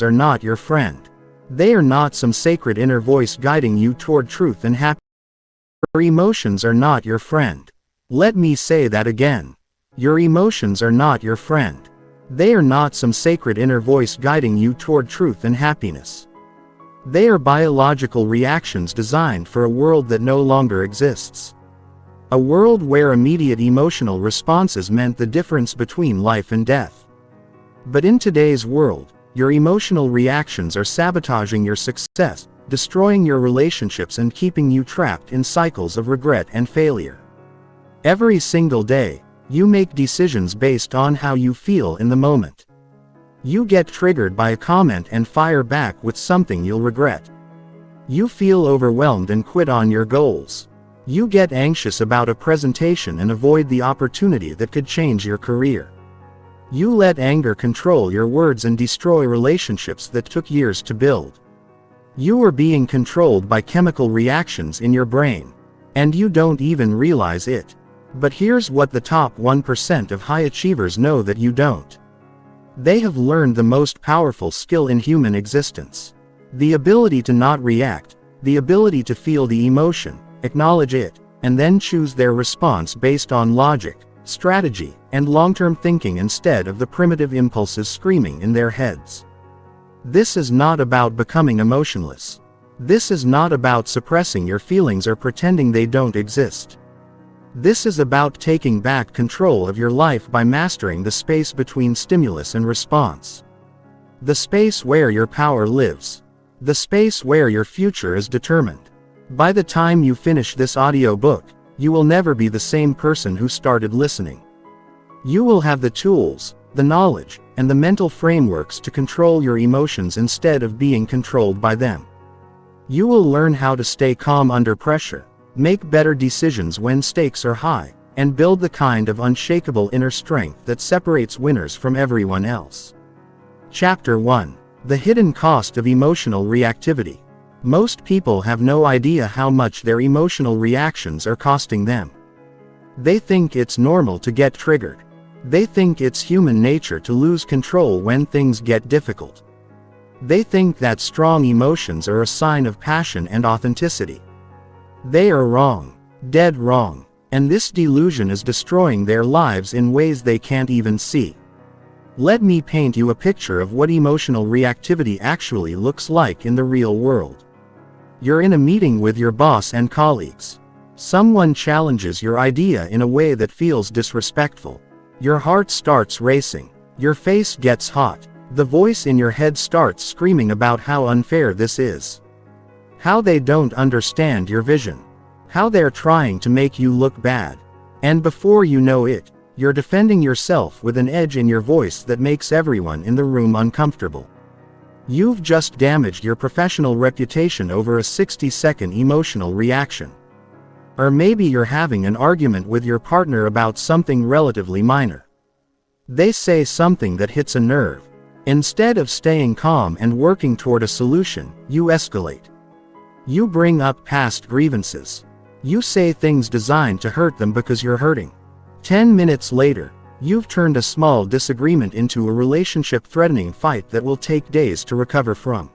are not your friend. They are not some sacred inner voice guiding you toward truth and happiness. Your emotions are not your friend. Let me say that again. Your emotions are not your friend. They are not some sacred inner voice guiding you toward truth and happiness. They are biological reactions designed for a world that no longer exists. A world where immediate emotional responses meant the difference between life and death. But in today's world, your emotional reactions are sabotaging your success, destroying your relationships and keeping you trapped in cycles of regret and failure. Every single day, you make decisions based on how you feel in the moment. You get triggered by a comment and fire back with something you'll regret. You feel overwhelmed and quit on your goals. You get anxious about a presentation and avoid the opportunity that could change your career. You let anger control your words and destroy relationships that took years to build. You are being controlled by chemical reactions in your brain. And you don't even realize it. But here's what the top 1% of high achievers know that you don't. They have learned the most powerful skill in human existence. The ability to not react, the ability to feel the emotion, acknowledge it, and then choose their response based on logic, strategy, and long-term thinking instead of the primitive impulses screaming in their heads. This is not about becoming emotionless. This is not about suppressing your feelings or pretending they don't exist. This is about taking back control of your life by mastering the space between stimulus and response. The space where your power lives. The space where your future is determined. By the time you finish this audiobook, you will never be the same person who started listening. You will have the tools, the knowledge, and the mental frameworks to control your emotions instead of being controlled by them. You will learn how to stay calm under pressure, make better decisions when stakes are high, and build the kind of unshakable inner strength that separates winners from everyone else. Chapter 1. The Hidden Cost of Emotional Reactivity. Most people have no idea how much their emotional reactions are costing them. They think it's normal to get triggered. They think it's human nature to lose control when things get difficult. They think that strong emotions are a sign of passion and authenticity. They are wrong. Dead wrong. And this delusion is destroying their lives in ways they can't even see. Let me paint you a picture of what emotional reactivity actually looks like in the real world. You're in a meeting with your boss and colleagues. Someone challenges your idea in a way that feels disrespectful. Your heart starts racing. Your face gets hot. The voice in your head starts screaming about how unfair this is. How they don't understand your vision. How they're trying to make you look bad. And before you know it, you're defending yourself with an edge in your voice that makes everyone in the room uncomfortable. You've just damaged your professional reputation over a 60-second emotional reaction. Or maybe you're having an argument with your partner about something relatively minor. They say something that hits a nerve. Instead of staying calm and working toward a solution, you escalate. You bring up past grievances. You say things designed to hurt them because you're hurting. 10 minutes later, you've turned a small disagreement into a relationship-threatening fight that will take days to recover from.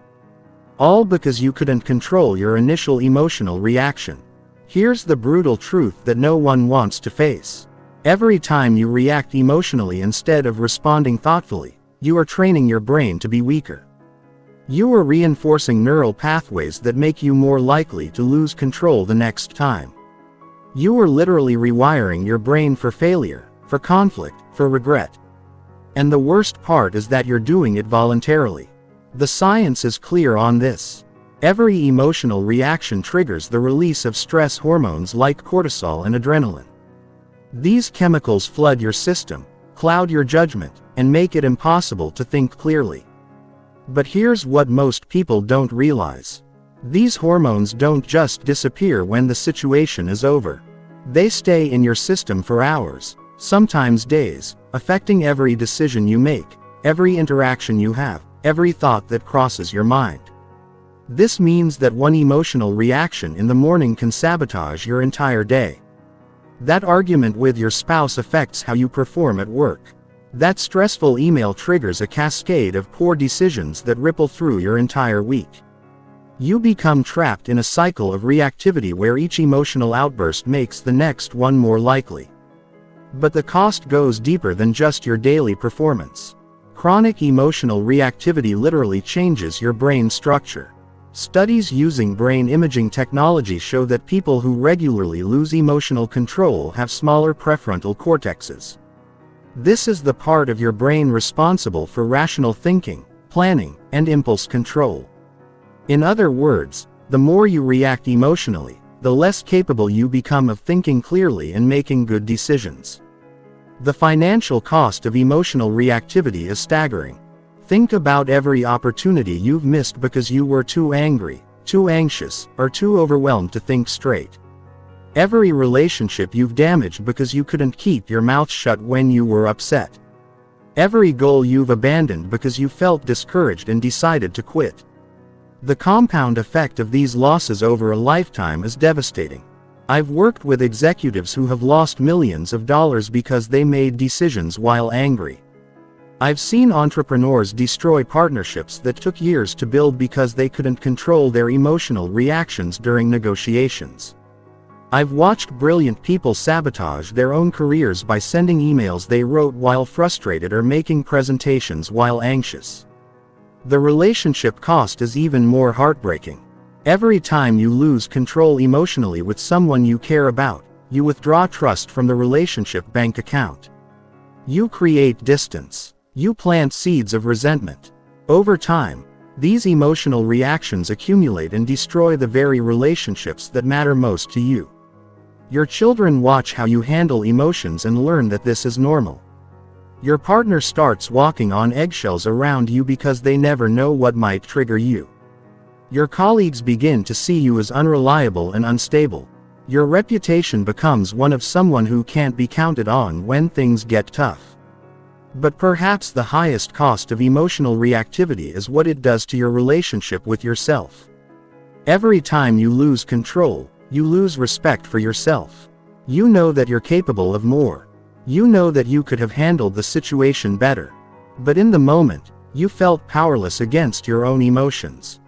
All because you couldn't control your initial emotional reaction. Here's the brutal truth that no one wants to face. Every time you react emotionally instead of responding thoughtfully, you are training your brain to be weaker. You are reinforcing neural pathways that make you more likely to lose control the next time. You are literally rewiring your brain for failure, for conflict, for regret. And the worst part is that you're doing it voluntarily. The science is clear on this. Every emotional reaction triggers the release of stress hormones like cortisol and adrenaline. These chemicals flood your system, cloud your judgment, and make it impossible to think clearly. But here's what most people don't realize. These hormones don't just disappear when the situation is over. They stay in your system for hours, sometimes days, affecting every decision you make, every interaction you have, every thought that crosses your mind. This means that one emotional reaction in the morning can sabotage your entire day. That argument with your spouse affects how you perform at work. That stressful email triggers a cascade of poor decisions that ripple through your entire week. You become trapped in a cycle of reactivity where each emotional outburst makes the next one more likely. But the cost goes deeper than just your daily performance. Chronic emotional reactivity literally changes your brain structure. Studies using brain imaging technology show that people who regularly lose emotional control have smaller prefrontal cortexes. This is the part of your brain responsible for rational thinking, planning, and impulse control. In other words, the more you react emotionally, the less capable you become of thinking clearly and making good decisions. The financial cost of emotional reactivity is staggering. Think about every opportunity you've missed because you were too angry, too anxious, or too overwhelmed to think straight. Every relationship you've damaged because you couldn't keep your mouth shut when you were upset. Every goal you've abandoned because you felt discouraged and decided to quit. The compound effect of these losses over a lifetime is devastating. I've worked with executives who have lost millions of dollars because they made decisions while angry. I've seen entrepreneurs destroy partnerships that took years to build because they couldn't control their emotional reactions during negotiations. I've watched brilliant people sabotage their own careers by sending emails they wrote while frustrated or making presentations while anxious. The relationship cost is even more heartbreaking. Every time you lose control emotionally with someone you care about, you withdraw trust from the relationship bank account. You create distance. You plant seeds of resentment. Over time, these emotional reactions accumulate and destroy the very relationships that matter most to you. Your children watch how you handle emotions and learn that this is normal. Your partner starts walking on eggshells around you because they never know what might trigger you. Your colleagues begin to see you as unreliable and unstable. Your reputation becomes one of someone who can't be counted on when things get tough. But perhaps the highest cost of emotional reactivity is what it does to your relationship with yourself. Every time you lose control, you lose respect for yourself. You know that you're capable of more. You know that you could have handled the situation better. But in the moment, you felt powerless against your own emotions.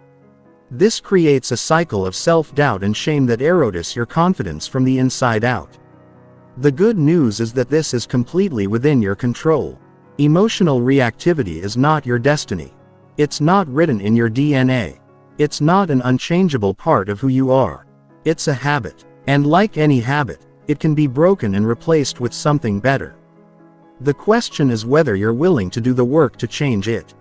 This creates a cycle of self-doubt and shame that erodes your confidence from the inside out. The good news is that this is completely within your control. Emotional reactivity is not your destiny. It's not written in your DNA. It's not an unchangeable part of who you are. It's a habit. And like any habit, it can be broken and replaced with something better. The question is whether you're willing to do the work to change it.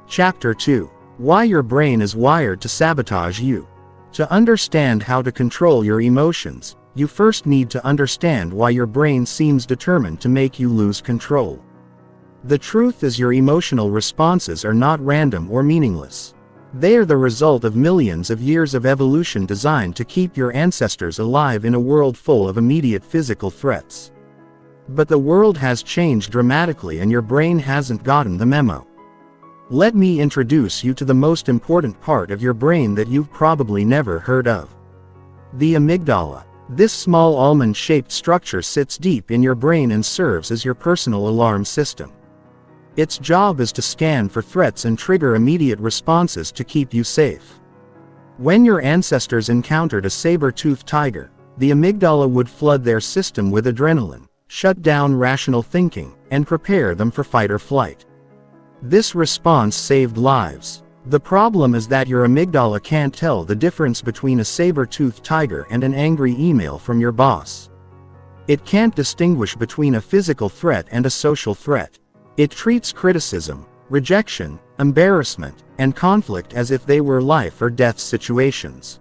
Chapter 2. Why your brain is wired to sabotage you. To understand how to control your emotions, you first need to understand why your brain seems determined to make you lose control. The truth is, your emotional responses are not random or meaningless. They are the result of millions of years of evolution designed to keep your ancestors alive in a world full of immediate physical threats. But the world has changed dramatically and your brain hasn't gotten the memo. Let me introduce you to the most important part of your brain that you've probably never heard of. The amygdala. This small almond-shaped structure sits deep in your brain and serves as your personal alarm system. Its job is to scan for threats and trigger immediate responses to keep you safe. When your ancestors encountered a saber-toothed tiger, the amygdala would flood their system with adrenaline, shut down rational thinking, and prepare them for fight or flight. This response saved lives. The problem is that your amygdala can't tell the difference between a saber-toothed tiger and an angry email from your boss. It can't distinguish between a physical threat and a social threat. It treats criticism, rejection, embarrassment, and conflict as if they were life or death situations.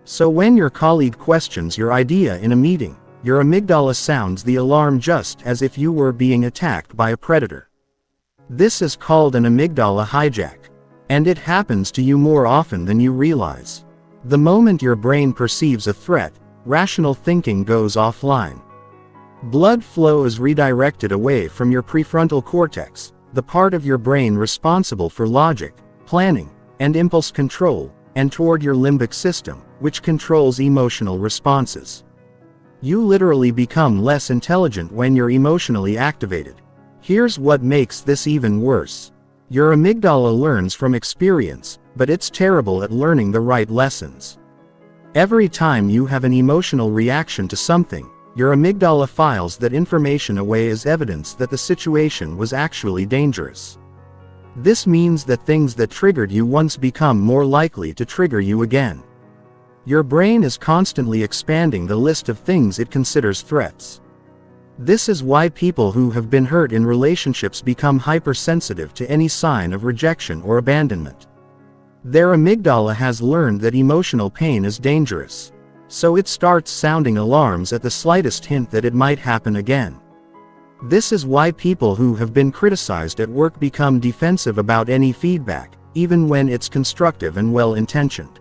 So when your colleague questions your idea in a meeting, your amygdala sounds the alarm just as if you were being attacked by a predator. This is called an amygdala hijack. And it happens to you more often than you realize. The moment your brain perceives a threat, rational thinking goes offline. Blood flow is redirected away from your prefrontal cortex, the part of your brain responsible for logic, planning, and impulse control, and toward your limbic system, which controls emotional responses. You literally become less intelligent when you're emotionally activated. Here's what makes this even worse. Your amygdala learns from experience, but it's terrible at learning the right lessons. Every time you have an emotional reaction to something, your amygdala files that information away as evidence that the situation was actually dangerous. This means that things that triggered you once become more likely to trigger you again. Your brain is constantly expanding the list of things it considers threats. This is why people who have been hurt in relationships become hypersensitive to any sign of rejection or abandonment. Their amygdala has learned that emotional pain is dangerous, so it starts sounding alarms at the slightest hint that it might happen again. This is why people who have been criticized at work become defensive about any feedback, even when it's constructive and well-intentioned.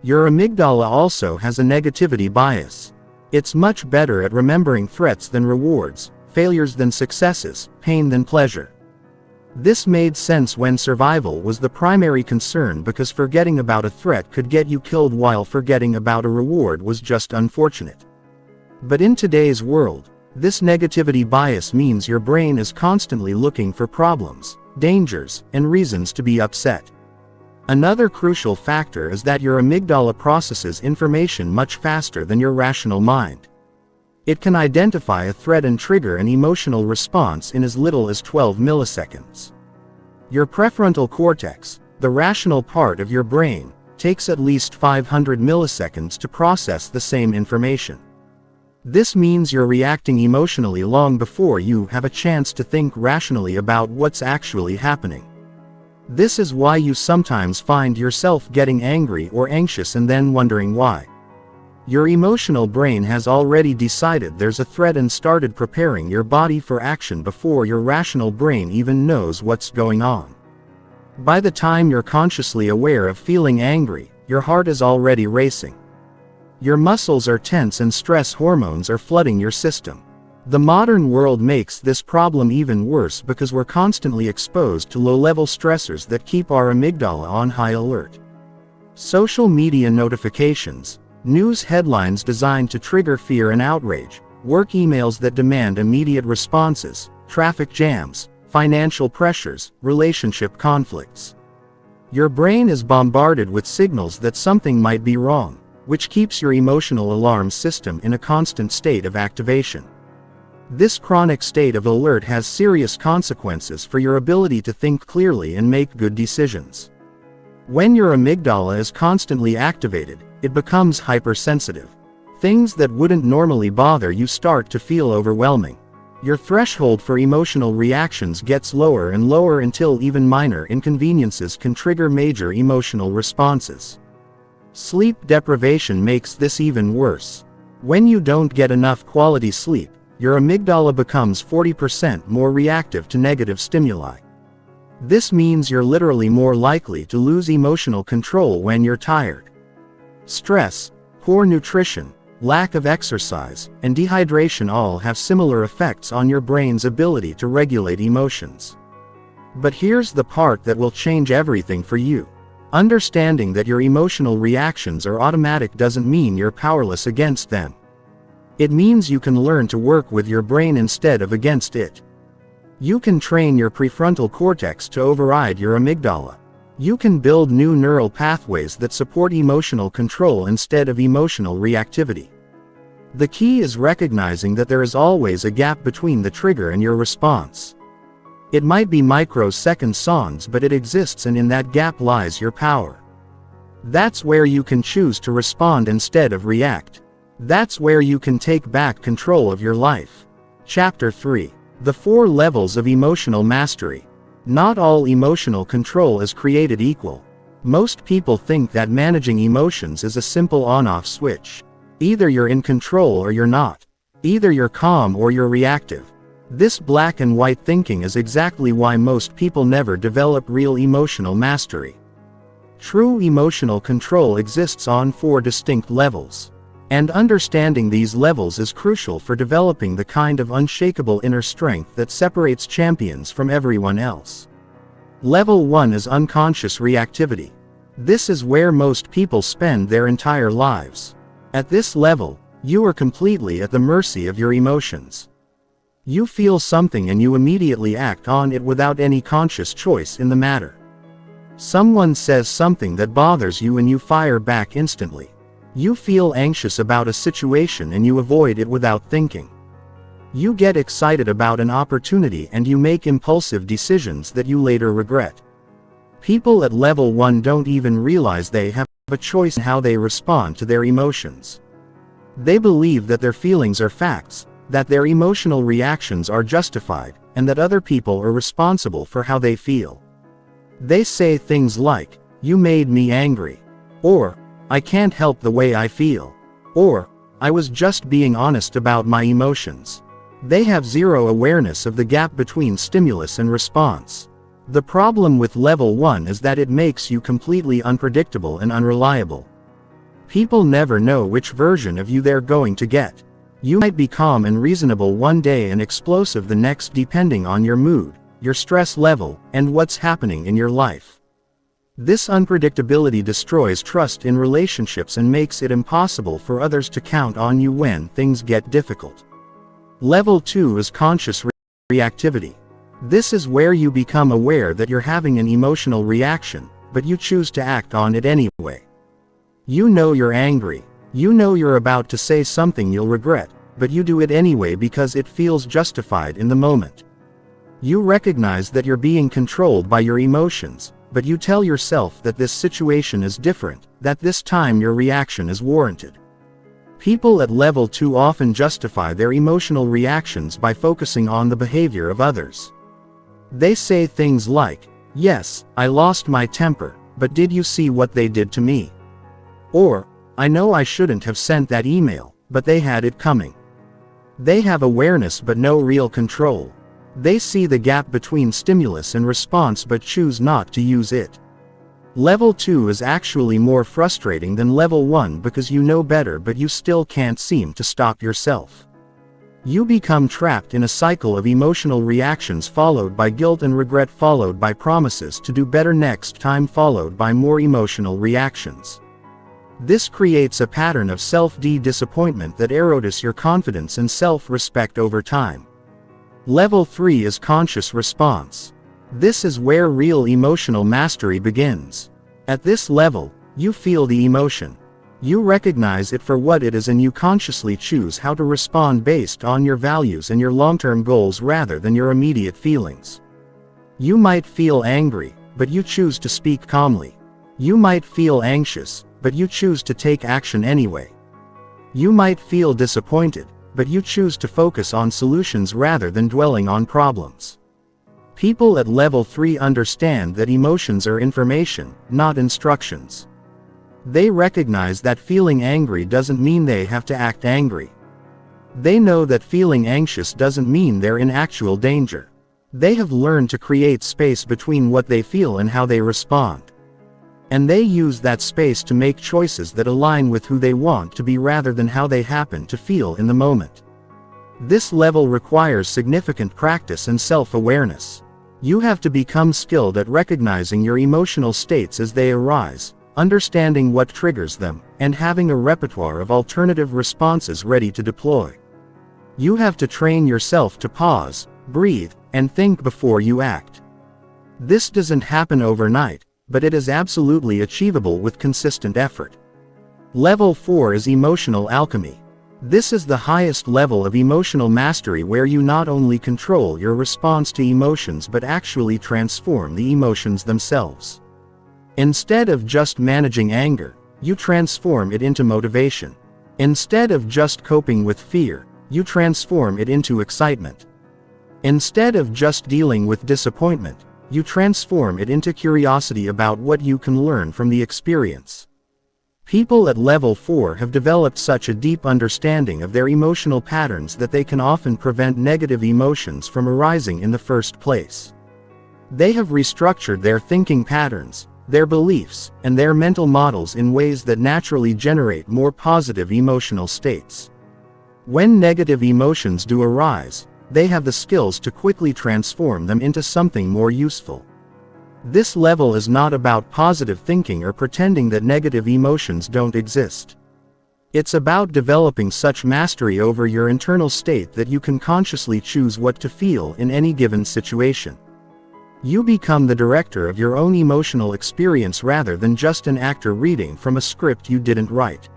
Your amygdala also has a negativity bias. It's much better at remembering threats than rewards, failures than successes, pain than pleasure. This made sense when survival was the primary concern, because forgetting about a threat could get you killed while forgetting about a reward was just unfortunate. But in today's world, this negativity bias means your brain is constantly looking for problems, dangers, and reasons to be upset. Another crucial factor is that your amygdala processes information much faster than your rational mind. It can identify a threat and trigger an emotional response in as little as 12 milliseconds. Your prefrontal cortex, the rational part of your brain, takes at least 500 milliseconds to process the same information. This means you're reacting emotionally long before you have a chance to think rationally about what's actually happening. This is why you sometimes find yourself getting angry or anxious and then wondering why. Your emotional brain has already decided there's a threat and started preparing your body for action before your rational brain even knows what's going on. By the time you're consciously aware of feeling angry, your heart is already racing. Your muscles are tense and stress hormones are flooding your system. The modern world makes this problem even worse because we're constantly exposed to low-level stressors that keep our amygdala on high alert. Social media notifications, news headlines designed to trigger fear and outrage, work emails that demand immediate responses, traffic jams, financial pressures, relationship conflicts. Your brain is bombarded with signals that something might be wrong, which keeps your emotional alarm system in a constant state of activation. This chronic state of alert has serious consequences for your ability to think clearly and make good decisions. When your amygdala is constantly activated, it becomes hypersensitive. Things that wouldn't normally bother you start to feel overwhelming. Your threshold for emotional reactions gets lower and lower until even minor inconveniences can trigger major emotional responses. Sleep deprivation makes this even worse. When you don't get enough quality sleep, your amygdala becomes 40% more reactive to negative stimuli. This means you're literally more likely to lose emotional control when you're tired. Stress, poor nutrition, lack of exercise, and dehydration all have similar effects on your brain's ability to regulate emotions. But here's the part that will change everything for you. Understanding that your emotional reactions are automatic doesn't mean you're powerless against them. It means you can learn to work with your brain instead of against it. You can train your prefrontal cortex to override your amygdala. You can build new neural pathways that support emotional control instead of emotional reactivity. The key is recognizing that there is always a gap between the trigger and your response. It might be microsecond songs, but it exists, and in that gap lies your power. That's where you can choose to respond instead of react. That's where you can take back control of your life. Chapter 3. The 4 Levels of Emotional Mastery. Not all emotional control is created equal. Most people think that managing emotions is a simple on-off switch. Either you're in control or you're not. Either you're calm or you're reactive. This black and white thinking is exactly why most people never develop real emotional mastery. True emotional control exists on 4 distinct levels. And understanding these levels is crucial for developing the kind of unshakable inner strength that separates champions from everyone else. Level 1 is unconscious reactivity. This is where most people spend their entire lives. At this level, you are completely at the mercy of your emotions. You feel something and you immediately act on it without any conscious choice in the matter. Someone says something that bothers you and you fire back instantly. You feel anxious about a situation and you avoid it without thinking. You get excited about an opportunity and you make impulsive decisions that you later regret. People at level 1 don't even realize they have a choice in how they respond to their emotions. They believe that their feelings are facts, that their emotional reactions are justified, and that other people are responsible for how they feel. They say things like, "You made me angry," or "I can't help the way I feel," or "I was just being honest about my emotions." They have zero awareness of the gap between stimulus and response. The problem with level 1 is that it makes you completely unpredictable and unreliable. People never know which version of you they're going to get. You might be calm and reasonable one day and explosive the next, depending on your mood, your stress level, and what's happening in your life. This unpredictability destroys trust in relationships and makes it impossible for others to count on you when things get difficult. Level 2 is conscious reactivity. This is where you become aware that you're having an emotional reaction, but you choose to act on it anyway. You know you're angry. You know you're about to say something you'll regret, but you do it anyway because it feels justified in the moment. You recognize that you're being controlled by your emotions, but you tell yourself that this situation is different, that this time your reaction is warranted. People at level 2 often justify their emotional reactions by focusing on the behavior of others. They say things like, "Yes, I lost my temper, but did you see what they did to me?" Or, "I know I shouldn't have sent that email, but they had it coming." They have awareness but no real control. They see the gap between stimulus and response but choose not to use it. Level 2 is actually more frustrating than level 1 because you know better but you still can't seem to stop yourself. You become trapped in a cycle of emotional reactions followed by guilt and regret followed by promises to do better next time followed by more emotional reactions. This creates a pattern of self-disappointment that erodes your confidence and self-respect over time. Level 3 is conscious response. This is where real emotional mastery begins. At this level, you feel the emotion. You recognize it for what it is and you consciously choose how to respond based on your values and your long-term goals rather than your immediate feelings. You might feel angry, but you choose to speak calmly. You might feel anxious, but you choose to take action anyway. You might feel disappointed, but you choose to focus on solutions rather than dwelling on problems. People at level 3 understand that emotions are information, not instructions. They recognize that feeling angry doesn't mean they have to act angry. They know that feeling anxious doesn't mean they're in actual danger. They have learned to create space between what they feel and how they respond. And they use that space to make choices that align with who they want to be rather than how they happen to feel in the moment. This level requires significant practice and self-awareness. You have to become skilled at recognizing your emotional states as they arise, understanding what triggers them, and having a repertoire of alternative responses ready to deploy. You have to train yourself to pause, breathe, and think before you act. This doesn't happen overnight, but it is absolutely achievable with consistent effort. Level 4 is emotional alchemy. This is the highest level of emotional mastery where you not only control your response to emotions but actually transform the emotions themselves. Instead of just managing anger, you transform it into motivation. Instead of just coping with fear, you transform it into excitement. Instead of just dealing with disappointment, you transform it into curiosity about what you can learn from the experience. People at level 4 have developed such a deep understanding of their emotional patterns that they can often prevent negative emotions from arising in the first place. They have restructured their thinking patterns, their beliefs, and their mental models in ways that naturally generate more positive emotional states. When negative emotions do arise, they have the skills to quickly transform them into something more useful. This level is not about positive thinking or pretending that negative emotions don't exist. It's about developing such mastery over your internal state that you can consciously choose what to feel in any given situation. You become the director of your own emotional experience rather than just an actor reading from a script you didn't write.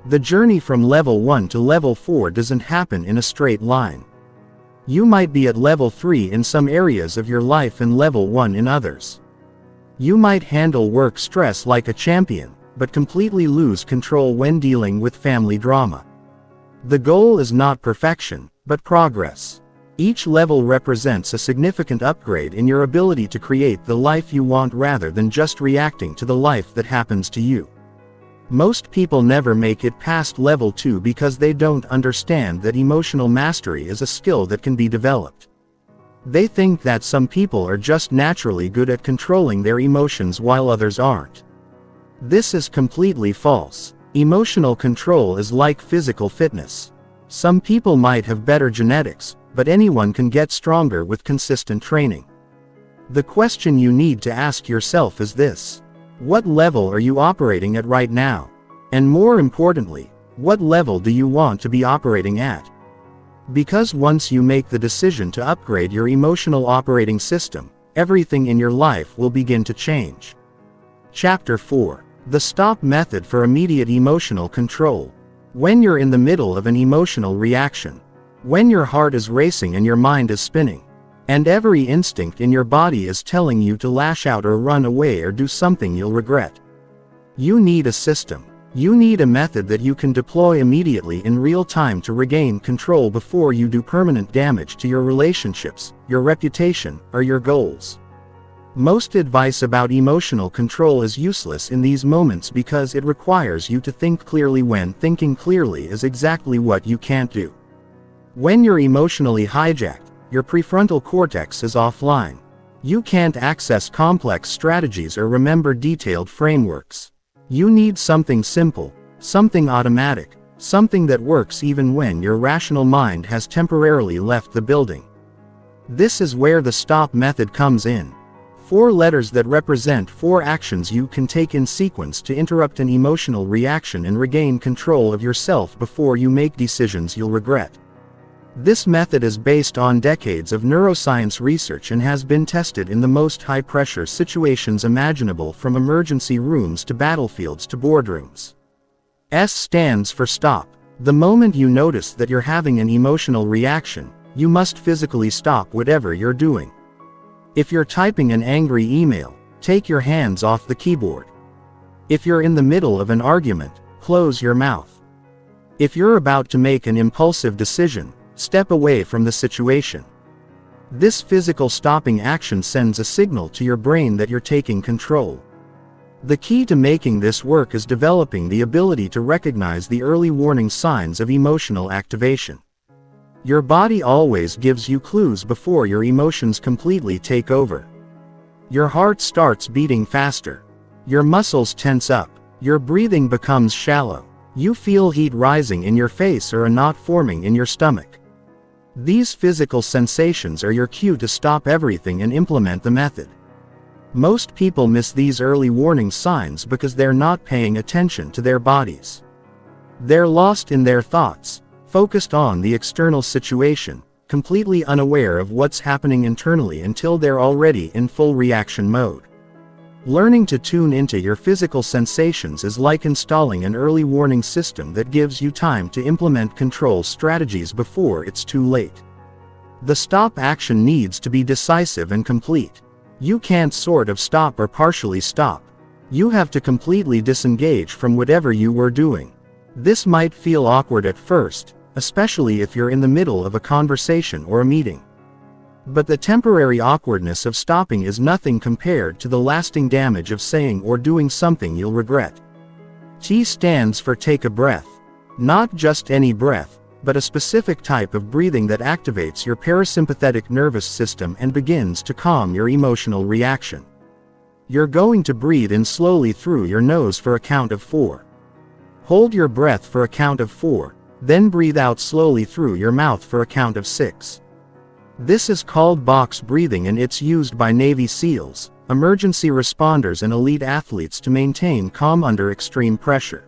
The journey from level 1 to level 4 doesn't happen in a straight line. You might be at level 3 in some areas of your life and level 1 in others. You might handle work stress like a champion, but completely lose control when dealing with family drama. The goal is not perfection, but progress. Each level represents a significant upgrade in your ability to create the life you want rather than just reacting to the life that happens to you. Most people never make it past level 2 because they don't understand that emotional mastery is a skill that can be developed. They think that some people are just naturally good at controlling their emotions while others aren't. This is completely false. Emotional control is like physical fitness. Some people might have better genetics, but anyone can get stronger with consistent training. The question you need to ask yourself is this: what level are you operating at right now? And more importantly, what level do you want to be operating at? Because once you make the decision to upgrade your emotional operating system, everything in your life will begin to change. Chapter 4. The Stop Method for Immediate Emotional Control. When you're in the middle of an emotional reaction, when your heart is racing and your mind is spinning, and every instinct in your body is telling you to lash out or run away or do something you'll regret, you need a system. You need a method that you can deploy immediately in real time to regain control before you do permanent damage to your relationships, your reputation, or your goals. Most advice about emotional control is useless in these moments because it requires you to think clearly when thinking clearly is exactly what you can't do. When you're emotionally hijacked, your prefrontal cortex is offline. You can't access complex strategies or remember detailed frameworks. You need something simple, something automatic, something that works even when your rational mind has temporarily left the building. This is where the STOP method comes in. 4 letters that represent 4 actions you can take in sequence to interrupt an emotional reaction and regain control of yourself before you make decisions you'll regret. This method is based on decades of neuroscience research and has been tested in the most high-pressure situations imaginable, from emergency rooms to battlefields to boardrooms. S stands for stop. The moment you notice that you're having an emotional reaction, you must physically stop whatever you're doing. If you're typing an angry email, take your hands off the keyboard. If you're in the middle of an argument, close your mouth. If you're about to make an impulsive decision, step away from the situation. This physical stopping action sends a signal to your brain that you're taking control. The key to making this work is developing the ability to recognize the early warning signs of emotional activation. Your body always gives you clues before your emotions completely take over. Your heart starts beating faster. Your muscles tense up. Your breathing becomes shallow. You feel heat rising in your face or a knot forming in your stomach. These physical sensations are your cue to stop everything and implement the method. Most people miss these early warning signs because they're not paying attention to their bodies. They're lost in their thoughts, focused on the external situation, completely unaware of what's happening internally until they're already in full reaction mode. Learning to tune into your physical sensations is like installing an early warning system that gives you time to implement control strategies before it's too late. The stop action needs to be decisive and complete. You can't sort of stop or partially stop. You have to completely disengage from whatever you were doing. This might feel awkward at first, especially if you're in the middle of a conversation or a meeting. But the temporary awkwardness of stopping is nothing compared to the lasting damage of saying or doing something you'll regret. T stands for take a breath. Not just any breath, but a specific type of breathing that activates your parasympathetic nervous system and begins to calm your emotional reaction. You're going to breathe in slowly through your nose for a count of 4. Hold your breath for a count of 4. Then breathe out slowly through your mouth for a count of 6. This is called box breathing, and it's used by Navy SEALs, emergency responders and elite athletes to maintain calm under extreme pressure.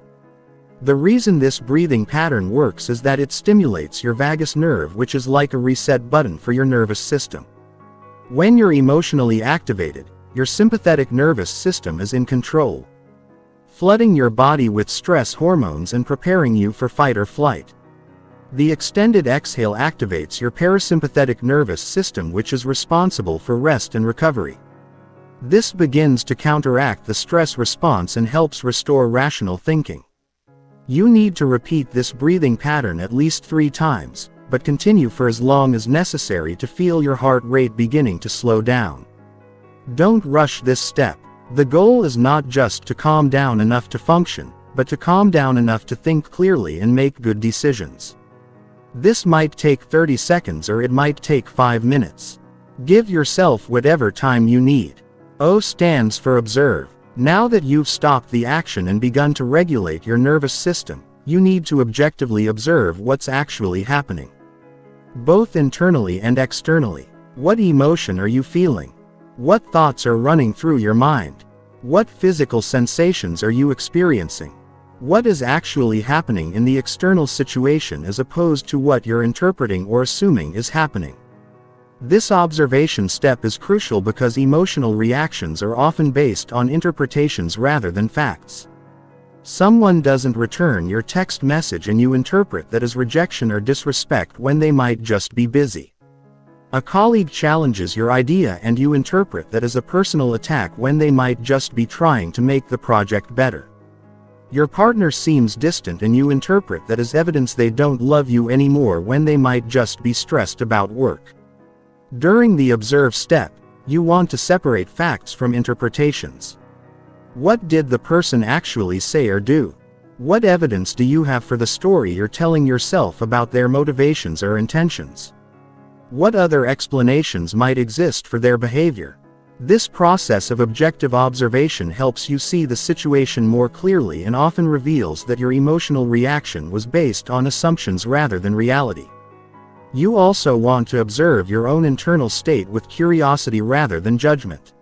The reason this breathing pattern works is that it stimulates your vagus nerve, which is like a reset button for your nervous system. When you're emotionally activated, your sympathetic nervous system is in control, flooding your body with stress hormones and preparing you for fight or flight. The extended exhale activates your parasympathetic nervous system, which is responsible for rest and recovery. This begins to counteract the stress response and helps restore rational thinking. You need to repeat this breathing pattern at least 3 times, but continue for as long as necessary to feel your heart rate beginning to slow down. Don't rush this step. The goal is not just to calm down enough to function, but to calm down enough to think clearly and make good decisions. This might take 30 seconds or it might take 5 minutes. Give yourself whatever time you need. O stands for observe. Now that you've stopped the action and begun to regulate your nervous system, you need to objectively observe what's actually happening, both internally and externally. What emotion are you feeling? What thoughts are running through your mind? What physical sensations are you experiencing? What is actually happening in the external situation as opposed to what you're interpreting or assuming is happening? This observation step is crucial because emotional reactions are often based on interpretations rather than facts. Someone doesn't return your text message and you interpret that as rejection or disrespect when they might just be busy. A colleague challenges your idea and you interpret that as a personal attack when they might just be trying to make the project better. Your partner seems distant and you interpret that as evidence they don't love you anymore when they might just be stressed about work. During the observe step, you want to separate facts from interpretations. What did the person actually say or do? What evidence do you have for the story you're telling yourself about their motivations or intentions? What other explanations might exist for their behavior? This process of objective observation helps you see the situation more clearly and often reveals that your emotional reaction was based on assumptions rather than reality. You also want to observe your own internal state with curiosity rather than judgment.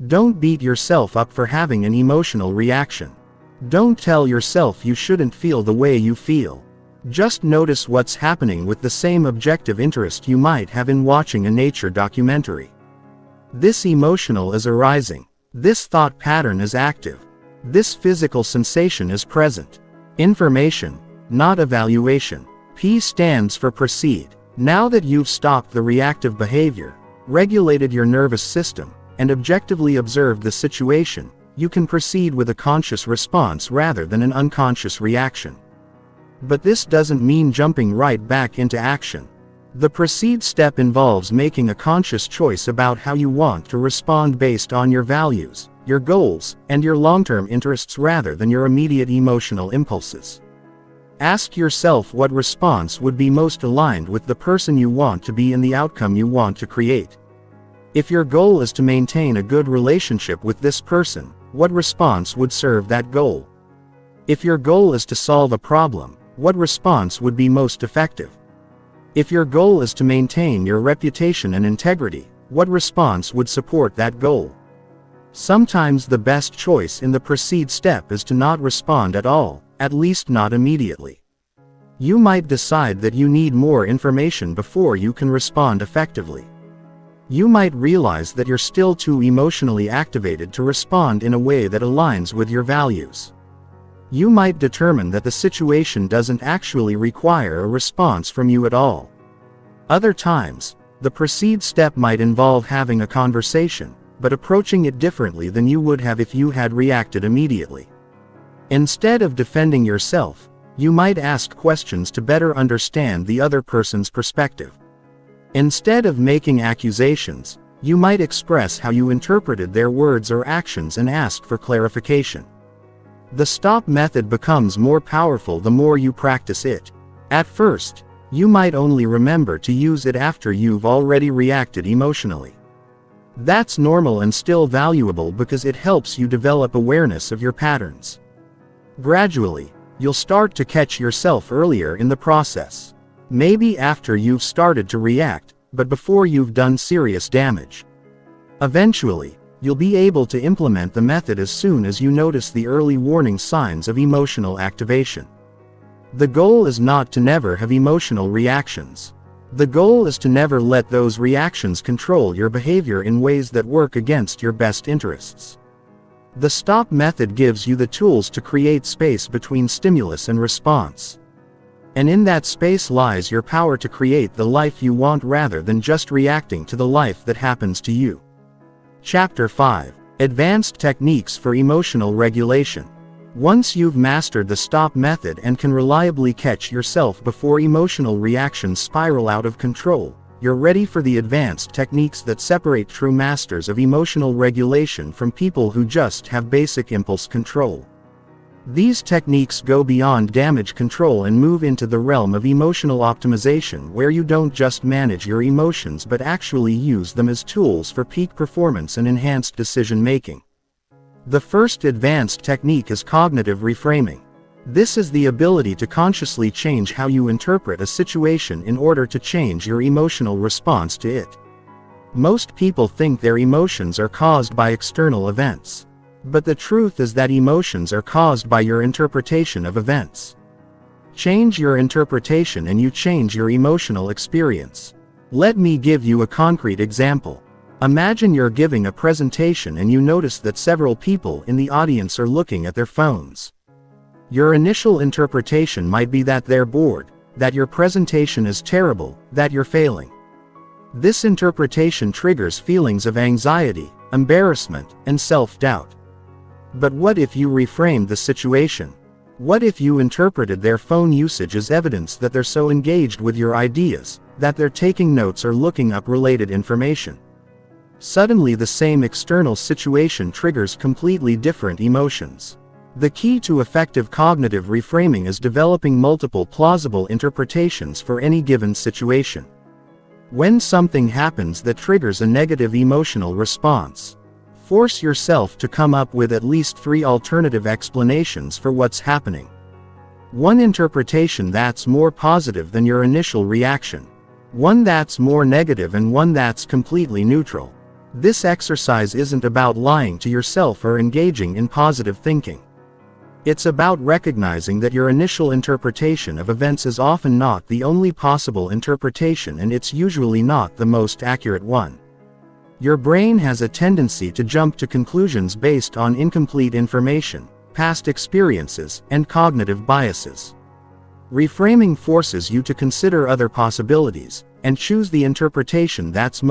Don't beat yourself up for having an emotional reaction. Don't tell yourself you shouldn't feel the way you feel. Just notice what's happening with the same objective interest you might have in watching a nature documentary. This emotional is arising. This thought pattern is active. This physical sensation is present. Information, not evaluation. P stands for proceed. Now that you've stopped the reactive behavior, regulated your nervous system, and objectively observed the situation, you can proceed with a conscious response rather than an unconscious reaction. But this doesn't mean jumping right back into action. The proceed step involves making a conscious choice about how you want to respond based on your values, your goals, and your long-term interests rather than your immediate emotional impulses. Ask yourself what response would be most aligned with the person you want to be and the outcome you want to create. If your goal is to maintain a good relationship with this person, what response would serve that goal? If your goal is to solve a problem, what response would be most effective? If your goal is to maintain your reputation and integrity, what response would support that goal? Sometimes the best choice in the proceed step is to not respond at all, at least not immediately. You might decide that you need more information before you can respond effectively. You might realize that you're still too emotionally activated to respond in a way that aligns with your values. You might determine that the situation doesn't actually require a response from you at all. Other times, the proceed step might involve having a conversation, but approaching it differently than you would have if you had reacted immediately. Instead of defending yourself, you might ask questions to better understand the other person's perspective. Instead of making accusations, you might express how you interpreted their words or actions and ask for clarification. The stop method becomes more powerful the more you practice it. At first, you might only remember to use it after you've already reacted emotionally. That's normal and still valuable because it helps you develop awareness of your patterns. Gradually, you'll start to catch yourself earlier in the process. Maybe after you've started to react, but before you've done serious damage. Eventually, You'll be able to implement the method as soon as you notice the early warning signs of emotional activation. The goal is not to never have emotional reactions. The goal is to never let those reactions control your behavior in ways that work against your best interests. The stop method gives you the tools to create space between stimulus and response. And in that space lies your power to create the life you want rather than just reacting to the life that happens to you. Chapter 5. Advanced Techniques for Emotional Regulation. Once you've mastered the stop method and can reliably catch yourself before emotional reactions spiral out of control, you're ready for the advanced techniques that separate true masters of emotional regulation from people who just have basic impulse control. These techniques go beyond damage control and move into the realm of emotional optimization, where you don't just manage your emotions but actually use them as tools for peak performance and enhanced decision-making. The first advanced technique is cognitive reframing. This is the ability to consciously change how you interpret a situation in order to change your emotional response to it. Most people think their emotions are caused by external events. But the truth is that emotions are caused by your interpretation of events. Change your interpretation and you change your emotional experience. Let me give you a concrete example. Imagine you're giving a presentation and you notice that several people in the audience are looking at their phones. Your initial interpretation might be that they're bored, that your presentation is terrible, that you're failing. This interpretation triggers feelings of anxiety, embarrassment, and self-doubt. But what if you reframed the situation? What if you interpreted their phone usage as evidence that they're so engaged with your ideas, that they're taking notes or looking up related information? Suddenly the same external situation triggers completely different emotions. The key to effective cognitive reframing is developing multiple plausible interpretations for any given situation. When something happens that triggers a negative emotional response, force yourself to come up with at least 3 alternative explanations for what's happening. One interpretation that's more positive than your initial reaction, one that's more negative, and one that's completely neutral. This exercise isn't about lying to yourself or engaging in positive thinking. It's about recognizing that your initial interpretation of events is often not the only possible interpretation, and it's usually not the most accurate one. Your brain has a tendency to jump to conclusions based on incomplete information, past experiences, and cognitive biases. Reframing forces you to consider other possibilities, and choose the interpretation that's most